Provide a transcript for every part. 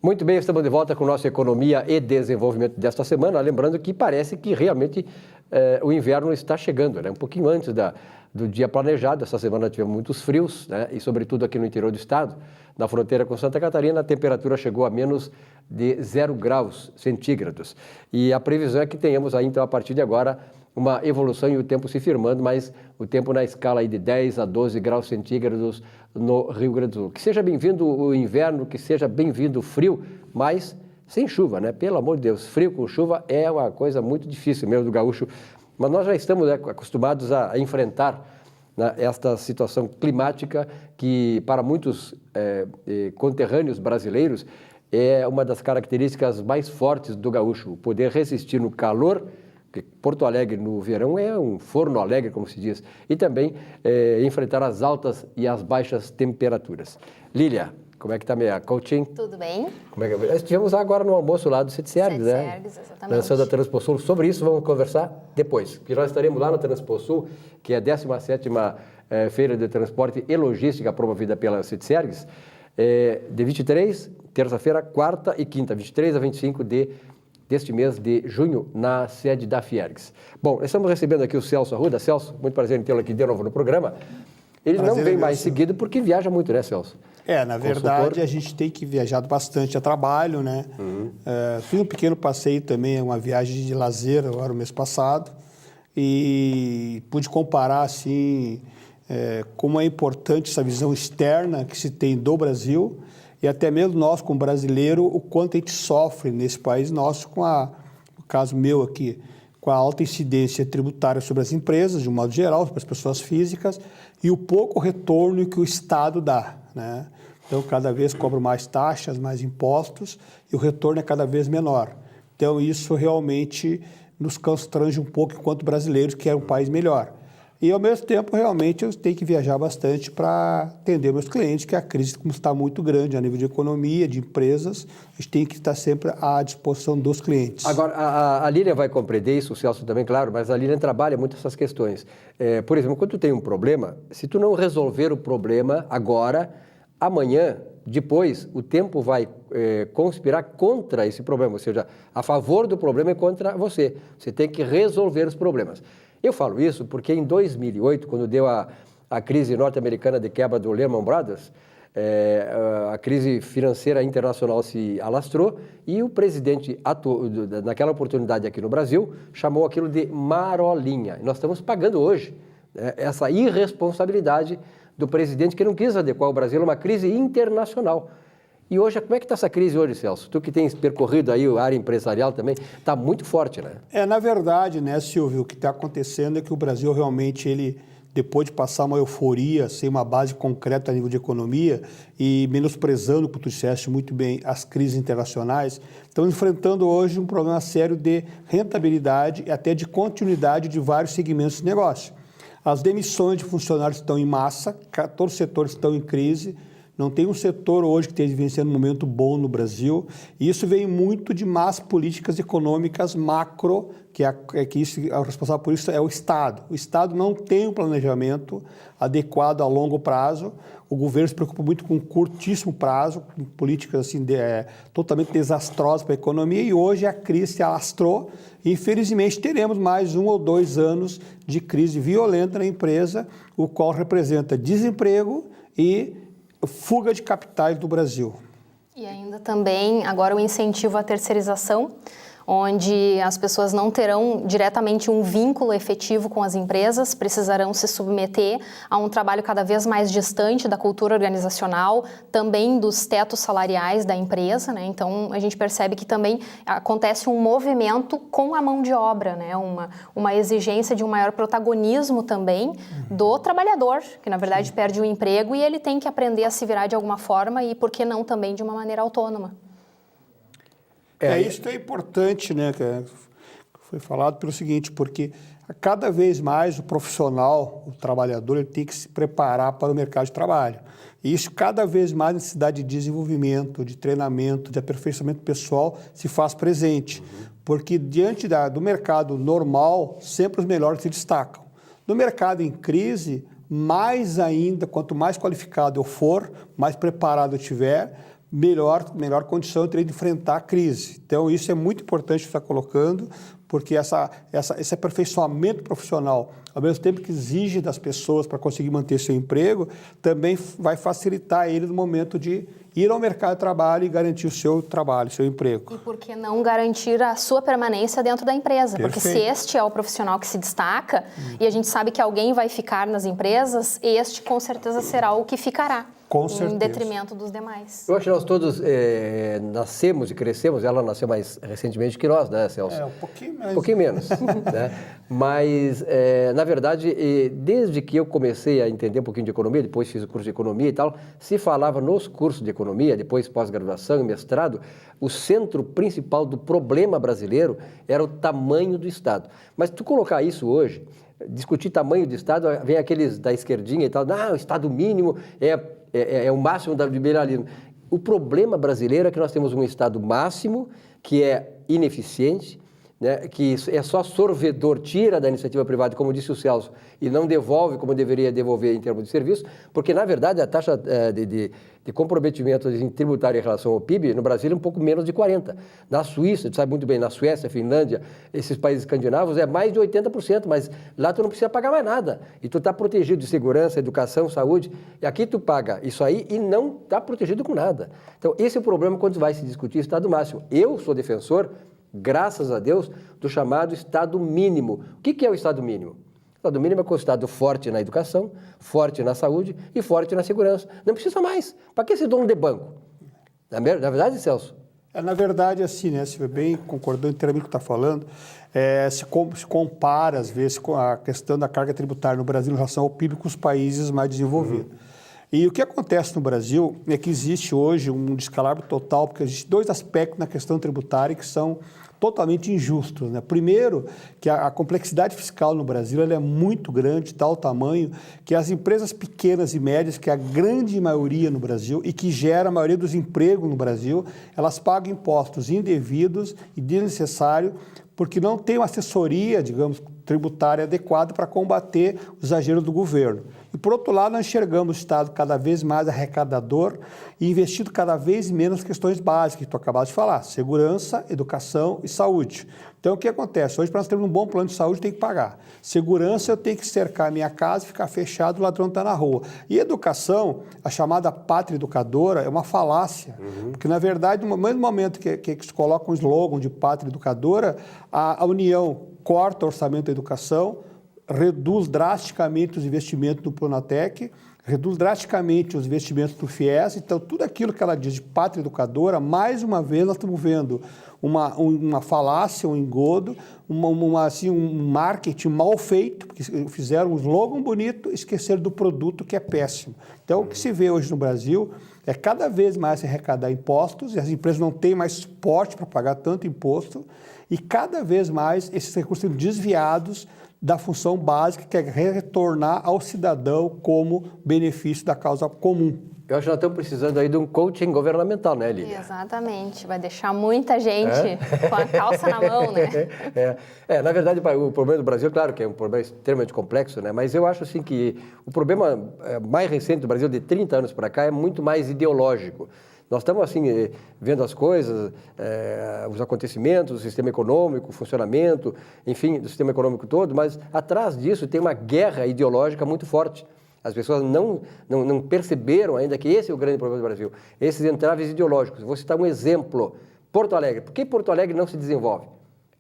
Muito bem, estamos de volta com nossa Economia e Desenvolvimento desta semana. Lembrando que parece que realmente o inverno está chegando, né? Um pouquinho antes do dia planejado. Essa semana tivemos muitos frios, né? E sobretudo aqui no interior do estado, na fronteira com Santa Catarina, a temperatura chegou a menos de 0 graus centígrados. E a previsão é que tenhamos aí, então, a partir de agora, uma evolução e o tempo se firmando, mas o tempo na escala aí de 10 a 12 graus centígrados no Rio Grande do Sul. Que seja bem-vindo o inverno, que seja bem-vindo o frio, mas sem chuva, né? Pelo amor de Deus, frio com chuva é uma coisa muito difícil mesmo do gaúcho, mas nós já estamos, né, acostumados a enfrentar, né, esta situação climática que para muitos conterrâneos brasileiros é uma das características mais fortes do gaúcho, o poder resistir no calor. Porto Alegre no verão é um forno alegre, como se diz, e também enfrentar as altas e as baixas temperaturas. Lília, como é que está a minha coaching? Tudo bem. Como é que... Estivemos agora no almoço lá do Sete-Sergues, né? Sete-Sergues, exatamente. Lançando a Transposul. Sobre isso vamos conversar depois, porque nós estaremos lá na Transposul, que é a 17ª Feira de Transporte e Logística promovida pela Sete-Sergues, de 23, terça-feira, quarta e quinta, 23 a 25 deste mês de junho, na sede da Fiergs. Bom, estamos recebendo aqui o Celso Arruda. Celso, muito prazer em tê-lo aqui de novo no programa. Ele prazer não vem mais seguido porque viaja muito, né, Celso? Na verdade, a gente tem que viajar bastante a trabalho, né? Fiz um pequeno passeio também, uma viagem de lazer agora no mês passado, e pude comparar, assim, como é importante essa visão externa que se tem do Brasil, e até mesmo nós, como brasileiro, o quanto a gente sofre nesse país nosso no caso meu aqui, com a alta incidência tributária sobre as empresas, de um modo geral, sobre as pessoas físicas, e o pouco retorno que o Estado dá, né? Então, cada vez cobra mais taxas, mais impostos, e o retorno é cada vez menor. Então, isso realmente nos constrange um pouco enquanto brasileiros, que é um país melhor. E, ao mesmo tempo, realmente, eu tenho que viajar bastante para atender meus clientes, que a crise, como está muito grande a nível de economia, de empresas, a gente tem que estar sempre à disposição dos clientes. Agora, a Lília vai compreender isso, o Celso também, claro, mas a Lília trabalha muito essas questões. Por exemplo, quando tu tem um problema, se tu não resolver o problema agora, amanhã, depois, o tempo vai conspirar contra esse problema, ou seja, a favor do problema e contra você. Você tem que resolver os problemas. Eu falo isso porque em 2008, quando deu a crise norte-americana de quebra do Lehman Brothers, a crise financeira internacional se alastrou e o presidente, naquela oportunidade aqui no Brasil, chamou aquilo de marolinha. E nós estamos pagando hoje, né, essa irresponsabilidade do presidente que não quis adequar o Brasil a uma crise internacional. E hoje, como é que está essa crise hoje, Celso? Tu que tens percorrido aí a área empresarial também, está muito forte, né? Na verdade, né, Silvio, o que está acontecendo é que o Brasil realmente, depois de passar uma euforia, sem uma base concreta a nível de economia e menosprezando, como tu disseste muito bem, as crises internacionais, estamos enfrentando hoje um problema sério de rentabilidade e até de continuidade de vários segmentos de negócio. As demissões de funcionários estão em massa, todos os setores estão em crise. Não tem um setor hoje que esteja vivenciando um momento bom no Brasil, e isso vem muito de más políticas econômicas macro, que o responsável por isso é o Estado. O Estado não tem um planejamento adequado a longo prazo, o governo se preocupa muito com curtíssimo prazo, com políticas assim, totalmente desastrosas para a economia, e hoje a crise se alastrou, e infelizmente teremos mais 1 ou 2 anos de crise violenta na empresa, o qual representa desemprego e fuga de capitais do Brasil. E ainda também, agora o incentivo à terceirização, onde as pessoas não terão diretamente um vínculo efetivo com as empresas, precisarão se submeter a um trabalho cada vez mais distante da cultura organizacional, também dos tetos salariais da empresa, né? Então, a gente percebe que também acontece um movimento com a mão de obra, né? Uma exigência de um maior protagonismo também do trabalhador, que na verdade perde o emprego e ele tem que aprender a se virar de alguma forma e, por que não, também de uma maneira autônoma. Isso que é importante, né, que foi falado pelo seguinte, porque cada vez mais o profissional, o trabalhador, ele tem que se preparar para o mercado de trabalho. E isso cada vez mais a necessidade de desenvolvimento, de treinamento, de aperfeiçoamento pessoal se faz presente. Porque diante do mercado normal, sempre os melhores se destacam. No mercado em crise, mais ainda, quanto mais qualificado eu for, mais preparado eu tiver, melhor condição de enfrentar a crise. Então, isso é muito importante que você está colocando, porque esse aperfeiçoamento profissional, ao mesmo tempo que exige das pessoas para conseguir manter seu emprego, também vai facilitar ele no momento de ir ao mercado de trabalho e garantir o seu trabalho, o seu emprego. E por que não garantir a sua permanência dentro da empresa? Perfeito. Porque se este é o profissional que se destaca, e a gente sabe que alguém vai ficar nas empresas, este com certeza será o que ficará. Com certeza. Em detrimento dos demais. Eu acho que nós todos nascemos e crescemos, ela nasceu mais recentemente que nós, né, Celso? Um pouquinho mais. Um pouquinho menos, né? Mas, na verdade, desde que eu comecei a entender um pouquinho de economia, depois fiz o curso de economia e tal, se falava nos cursos de economia, depois pós-graduação e mestrado, o centro principal do problema brasileiro era o tamanho do Estado. Mas tu colocar isso hoje, discutir tamanho do Estado, vem aqueles da esquerdinha e tal, o Estado mínimo é o máximo do liberalismo. O problema brasileiro é que nós temos um Estado máximo que é ineficiente, né, que é só sorvedor, tira da iniciativa privada, como disse o Celso, e não devolve como deveria devolver em termos de serviço, porque, na verdade, a taxa de comprometimento tributário em relação ao PIB no Brasil é um pouco menos de 40%. Na Suíça, tu sabe muito bem, na Suécia, Finlândia, esses países escandinavos, é mais de 80%, mas lá tu não precisa pagar mais nada. E tu está protegido de segurança, educação, saúde, e aqui tu paga isso aí e não está protegido com nada. Então, esse é o problema quando vai se discutir Estado máximo. Eu sou defensor, graças a Deus, do chamado Estado mínimo. O que é o Estado mínimo? O Estado mínimo é um Estado forte na educação, forte na saúde e forte na segurança. Não precisa mais. Para que esse dono de banco? Na verdade, Celso? Na verdade, assim, né, se bem concordando inteiramente com o que está falando, se compara, às vezes, com a questão da carga tributária no Brasil em relação ao PIB com os países mais desenvolvidos. E o que acontece no Brasil é que existe hoje um descalabro total, porque existem dois aspectos na questão tributária que são totalmente injustos, né? Primeiro, que a complexidade fiscal no Brasil ela é muito grande, de tal tamanho, que as empresas pequenas e médias, que é a grande maioria no Brasil e que gera a maioria dos empregos no Brasil, elas pagam impostos indevidos e desnecessários, porque não tem uma assessoria, digamos, tributária adequada para combater os exageros do governo. E, por outro lado, nós enxergamos o Estado cada vez mais arrecadador e investindo cada vez menos nas questões básicas, que tu acabaste de falar, segurança, educação e saúde. Então, o que acontece? Hoje, para nós termos um bom plano de saúde, tem que pagar. Segurança, eu tenho que cercar a minha casa e ficar fechado, o ladrão está na rua. E educação, a chamada pátria educadora, é uma falácia. Porque, na verdade, no mesmo momento que se coloca um slogan de pátria educadora, a União corta o orçamento da educação, reduz drasticamente os investimentos do Pronatec, reduz drasticamente os investimentos do FIES. Então, tudo aquilo que ela diz de pátria educadora, mais uma vez nós estamos vendo uma falácia, um engodo, um marketing mal feito, porque fizeram um slogan bonito e esqueceram do produto que é péssimo. Então, o que se vê hoje no Brasil é cada vez mais se arrecadar impostos, e as empresas não têm mais suporte para pagar tanto imposto, e cada vez mais esses recursos sendo desviados da função básica, que é retornar ao cidadão como benefício da causa comum. Eu acho que nós estamos precisando aí de um coaching governamental, né, Lídia? Exatamente. Vai deixar muita gente com a calça na mão, né? Na verdade, o problema do Brasil, claro que é um problema extremamente complexo, né? Mas eu acho assim que o problema mais recente do Brasil, de 30 anos para cá, é muito mais ideológico. Nós estamos, assim, vendo as coisas, os acontecimentos, o sistema econômico, o funcionamento, enfim, do sistema econômico todo, mas atrás disso tem uma guerra ideológica muito forte. As pessoas não perceberam ainda que esse é o grande problema do Brasil, esses entraves ideológicos. Vou citar um exemplo, Porto Alegre. Por que Porto Alegre não se desenvolve?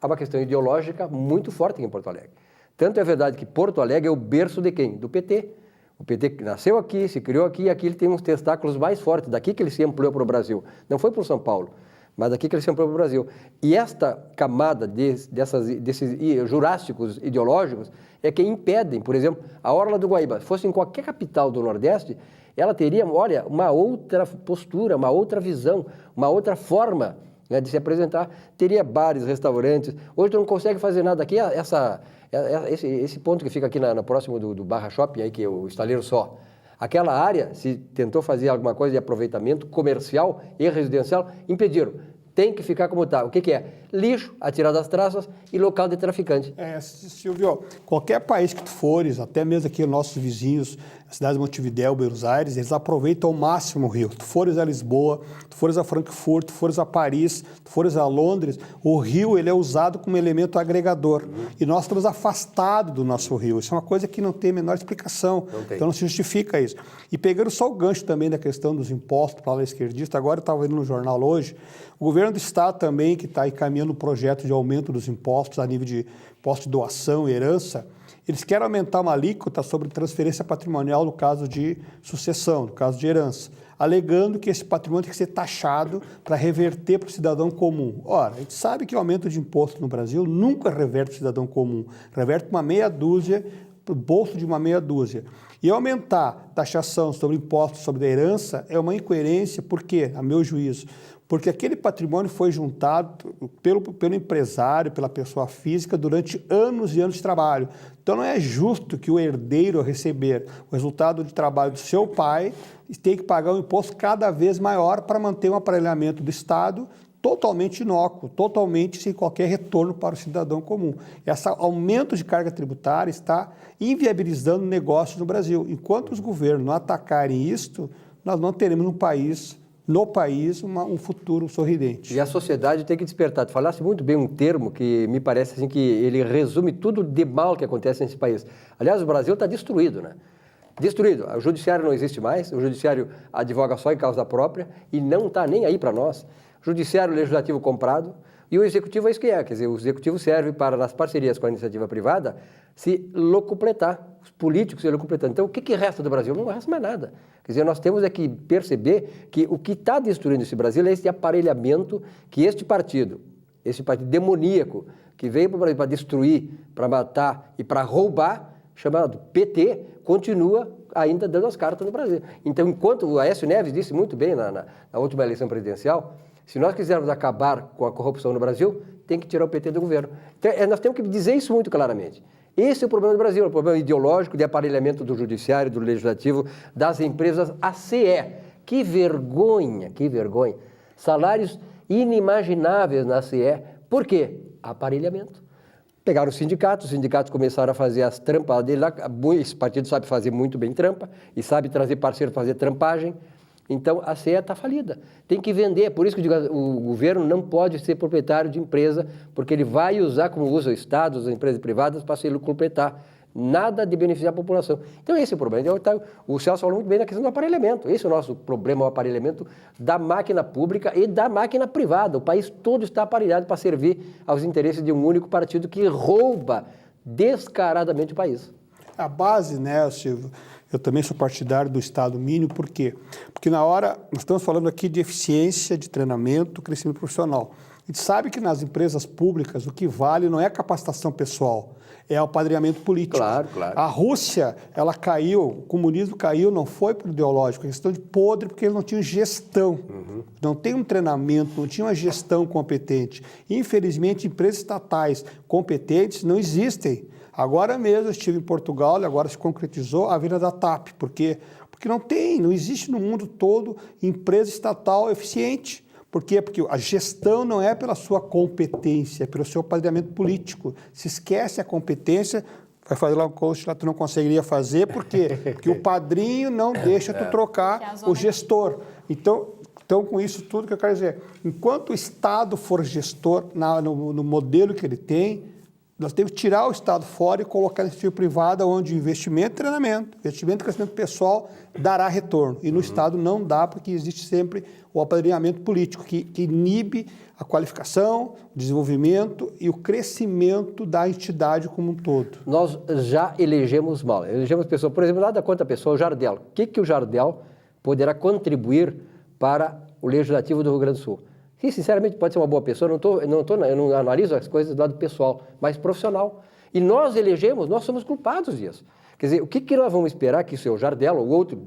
Há uma questão ideológica muito forte em Porto Alegre. Tanto é verdade que Porto Alegre é o berço de quem? Do PT. O PT nasceu aqui, se criou aqui, e aqui ele tem uns testáculos mais fortes, daqui que ele se ampliou para o Brasil. Não foi para o São Paulo, mas daqui que ele se ampliou para o Brasil. E esta camada desses jurássicos ideológicos é que impedem, por exemplo, a Orla do Guaíba. Se fosse em qualquer capital do Nordeste, ela teria, olha, uma outra postura, uma outra visão, uma outra forma, né, de se apresentar. Teria bares, restaurantes. Hoje tu não consegue fazer nada aqui. Esse ponto que fica aqui próximo do Barra Shopping, aí, que é o Estaleiro Só, aquela área, se tentou fazer alguma coisa de aproveitamento comercial e residencial, impediram. Tem que ficar como está. O que é? Lixo, atirar das traças e local de traficante. Silvio, qualquer país que tu fores, até mesmo aqui os nossos vizinhos, as cidades de Montevidéu, Buenos Aires, eles aproveitam ao máximo o rio. Tu fores a Lisboa, tu fores a Frankfurt, tu fores a Paris, tu fores a Londres, o rio ele é usado como elemento agregador. E nós estamos afastados do nosso rio. Isso é uma coisa que não tem a menor explicação. Então não se justifica isso. E pegando só o gancho também da questão dos impostos para a esquerdista, agora eu estava vendo no jornal hoje, o governo do estado também, que está encaminhando um projeto de aumento dos impostos a nível de imposto de doação e herança, eles querem aumentar uma alíquota sobre transferência patrimonial no caso de sucessão, no caso de herança, alegando que esse patrimônio tem que ser taxado para reverter para o cidadão comum. Ora, a gente sabe que o aumento de imposto no Brasil nunca reverte para o cidadão comum, reverte uma meia dúzia, para o bolso de uma meia dúzia. E aumentar taxação sobre impostos sobre a herança é uma incoerência, por quê? A meu juízo, porque aquele patrimônio foi juntado pelo empresário, pela pessoa física, durante anos e anos de trabalho. Então, não é justo que o herdeiro, ao receber o resultado de trabalho do seu pai, tenha que pagar um imposto cada vez maior para manter um aparelhamento do Estado totalmente inócuo, totalmente sem qualquer retorno para o cidadão comum. Esse aumento de carga tributária está inviabilizando negócios no Brasil. Enquanto os governos não atacarem isto, nós não teremos no país um futuro sorridente. E a sociedade tem que despertar. Tu falaste muito bem um termo que me parece assim, que ele resume tudo de mal que acontece nesse país. Aliás, o Brasil está destruído, né? Destruído. O judiciário não existe mais, o judiciário advoga só em causa própria e não está nem aí para nós. Judiciário legislativo comprado e o executivo é isso que é. Quer dizer, o executivo serve para, nas parcerias com a iniciativa privada, se locupletar, os políticos se locupletando. Então, o que resta do Brasil? Não resta mais nada. Quer dizer, nós temos que perceber que o que está destruindo esse Brasil é esse aparelhamento que esse partido demoníaco, que veio para o Brasil para destruir, para matar e para roubar, chamado PT, continua ainda dando as cartas no Brasil. Então, enquanto o Aécio Neves disse muito bem na última eleição presidencial, se nós quisermos acabar com a corrupção no Brasil, tem que tirar o PT do governo. Então, nós temos que dizer isso muito claramente. Esse é o problema do Brasil, é o problema ideológico de aparelhamento do judiciário, do legislativo, das empresas, a CE. Que vergonha, que vergonha. Salários inimagináveis na CE. Por quê? Aparelhamento. Pegaram os sindicatos começaram a fazer as trampas dele lá. Esse partido sabe fazer muito bem trampa e sabe trazer parceiro para fazer trampagem. Então, a CE está falida. Tem que vender. Por isso que eu digo, o governo não pode ser proprietário de empresa, porque ele vai usar, como usa o Estado, as empresas privadas, para se lucupletar. Nada de beneficiar a população. Então, esse é o problema. Então, o Celso falou muito bem da questão do aparelhamento. Esse é o nosso problema, o aparelhamento da máquina pública e da máquina privada. O país todo está aparelhado para servir aos interesses de um único partido que rouba descaradamente o país. A base, né, Silvio? Eu também sou partidário do Estado mínimo, por quê? Porque nós estamos falando aqui de eficiência, de treinamento, crescimento profissional. A gente sabe que nas empresas públicas o que vale não é a capacitação pessoal, é o apadrinhamento político. Claro, claro. A Rússia, ela caiu, o comunismo caiu, não foi por ideológico, é questão de podre, porque eles não tinham gestão. Não tem um treinamento, não tinha uma gestão competente. Infelizmente, empresas estatais competentes não existem. Agora mesmo eu estive em Portugal e agora se concretizou a vinda da TAP. Por quê? Porque não existe no mundo todo empresa estatal eficiente. Por quê? Porque a gestão não é pela sua competência, é pelo seu apadrinhamento político. Se esquece a competência, vai fazer lá um coach lá, tu não conseguiria fazer, por quê? Porque o padrinho não deixa tu trocar o gestor. Então, com isso tudo que eu quero dizer, enquanto o Estado for gestor no modelo que ele tem, nós temos que tirar o Estado fora e colocar na iniciativa privada, onde investimento e treinamento, investimento e crescimento pessoal dará retorno. E no Estado não dá, porque existe sempre o apadrinhamento político, que inibe a qualificação, o desenvolvimento e o crescimento da entidade como um todo. Nós já elegemos mal. Elegemos pessoas, por exemplo, nada contra a pessoa, o Jardel. O que o Jardel poderá contribuir para o Legislativo do Rio Grande do Sul? E, sinceramente, pode ser uma boa pessoa, eu não analiso as coisas do lado pessoal, mas profissional. E nós elegemos, nós somos culpados disso. Quer dizer, o que nós vamos esperar que o seu Jardel ou outro,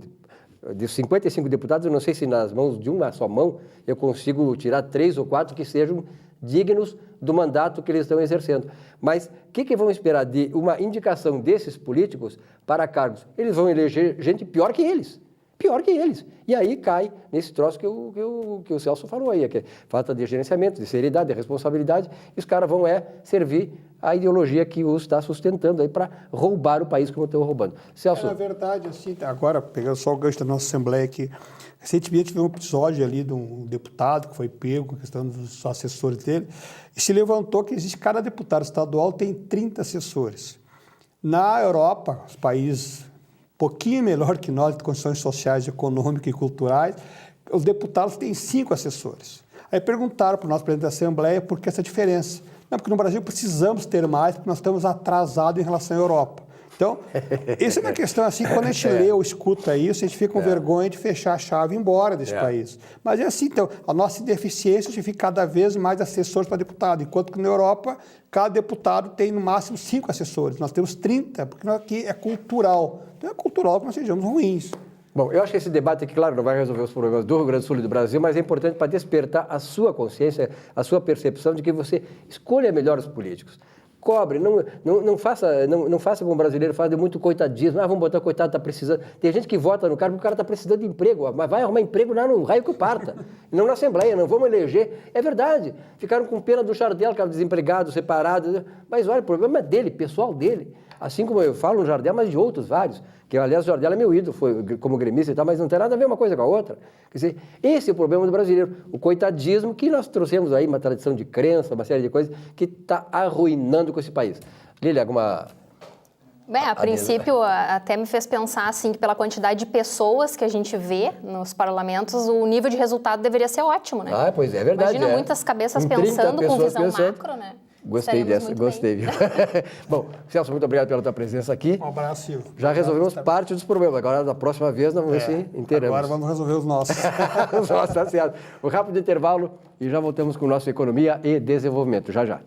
de 55 deputados, eu não sei se nas mãos de uma só mão eu consigo tirar 3 ou 4 que sejam dignos do mandato que eles estão exercendo. Mas o que vão esperar de uma indicação desses políticos para cargos? Eles vão eleger gente pior que eles. pior que eles. E aí cai nesse troço que o Celso falou aí, que é falta de gerenciamento, de seriedade, de responsabilidade, e os caras vão servir a ideologia que os está sustentando aí para roubar o país como estão roubando. Celso... Na verdade, assim, agora, pegando só o gancho da nossa Assembleia aqui, recentemente tive um episódio ali de um deputado que foi pego com a questão dos assessores dele, e se levantou que existe, cada deputado estadual tem 30 assessores. Na Europa, os países um pouquinho melhor que nós, de condições sociais, econômicas e culturais, os deputados têm 5 assessores. Aí perguntaram para o nosso presidente da Assembleia por que essa diferença. Não, porque no Brasil precisamos ter mais, porque nós estamos atrasados em relação à Europa. Então, essa é uma questão assim, quando a gente lê ou escuta isso, a gente fica com vergonha de fechar a chave e ir embora desse país. Mas é assim, então, a nossa deficiência justifica cada vez mais assessores para deputado, enquanto que na Europa, cada deputado tem no máximo 5 assessores. Nós temos 30, porque aqui é cultural. Então é cultural que nós sejamos ruins. Bom, eu acho que esse debate aqui, claro, não vai resolver os problemas do Rio Grande do Sul e do Brasil, mas é importante para despertar a sua consciência, a sua percepção de que você escolha melhor os políticos. Cobre, não faça como o brasileiro faz de muito coitadismo. Vamos botar o coitado, está precisando. Tem gente que vota no cara porque o cara está precisando de emprego, mas vai arrumar emprego lá no raio que o parta, não na Assembleia, não vamos eleger. É verdade, ficaram com pena do Jardel, cara desempregado, separado, mas olha, o problema é dele, pessoal dele. Assim como eu falo no Jardel, mas de outros vários, que aliás o Jardel é meu ídolo, foi como gremista e tal, mas não tem nada a ver uma coisa com a outra. Quer dizer, esse é o problema do brasileiro, o coitadismo que nós trouxemos aí, uma tradição de crença, uma série de coisas que está arruinando com esse país. Lília, alguma... Bem, a princípio, até me fez pensar assim, que pela quantidade de pessoas que a gente vê nos parlamentos, o nível de resultado deveria ser ótimo, né? Pois é verdade. Imagina muitas cabeças pensando com visão macro, né? Gostei dessa, gostei. Bom, Celso, muito obrigado pela tua presença aqui. Um abraço, Silvio. Já resolvemos parte dos problemas. Agora, da próxima vez, nós vamos ver se inteiramos. Agora vamos resolver os nossos. Os nossos, tá certo. Um rápido intervalo e já voltamos com o nosso Economia e Desenvolvimento. Já, já.